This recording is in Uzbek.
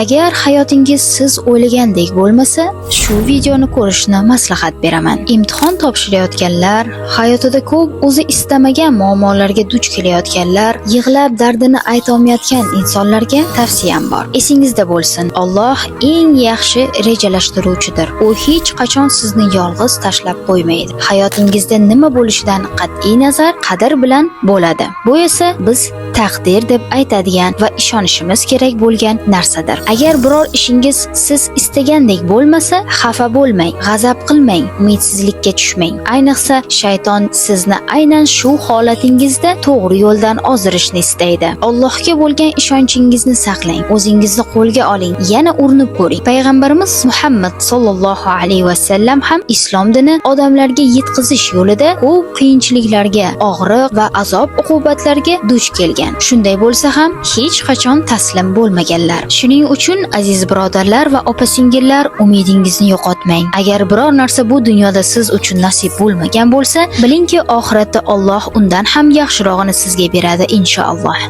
Agar hayotingiz siz o'ylagandek bo'lmasa, shu videoni ko'rishni maslahat beraman. Imtihon topshirayotganlar, hayotida ko'p o'zi istamagan muammolarga duch kelayotganlar, yig'lab dardini ayta olmayotgan insonlarga tavsiyam bor. Esingizda bo'lsin, Alloh eng yaxshi rejalashtiruvchidir. U hech qachon sizni yolg'iz tashlab qo'ymaydi. Hayotingizda nima bo'lishidan qat'iy nazar qadr bilan bo'ladi. Bu esa biz taqdir deb aytadigan va ishonishimiz kerak bo'lgan narsadir. Agar biror ishingiz siz istagandek bo'lmasa, xafa bo'lmang, g'azab qilmang, umidsizlikka tushmang. Ayniqsa shayton sizni aynan shu holatingizda to'g'ri yo'ldan ozdirishni istaydi. Allohga bo'lgan ishonchingizni saqlang, o'zingizni qo'lga oling, yana urinib ko'ring. Payg'ambarimiz Muhammad sallallohu alayhi va sallam ham islom dini odamlarga yetkazish yo'lida ko'p qiyinchiliklarga, og'riq va azob-uqubatlarga duch kelgan. Shunday bo'lsa ham hech qachon taslim bo'lmaganlar. Shuning uchun aziz birodarlar va opa-singillar, umidingizni yo'qotmang. Agar biror narsa bu dunyoda siz uchun nasib bo'lmagan bo'lsa, bilingki oxiratda Alloh undan ham yaxshirog'ini sizga beradi inshaalloh.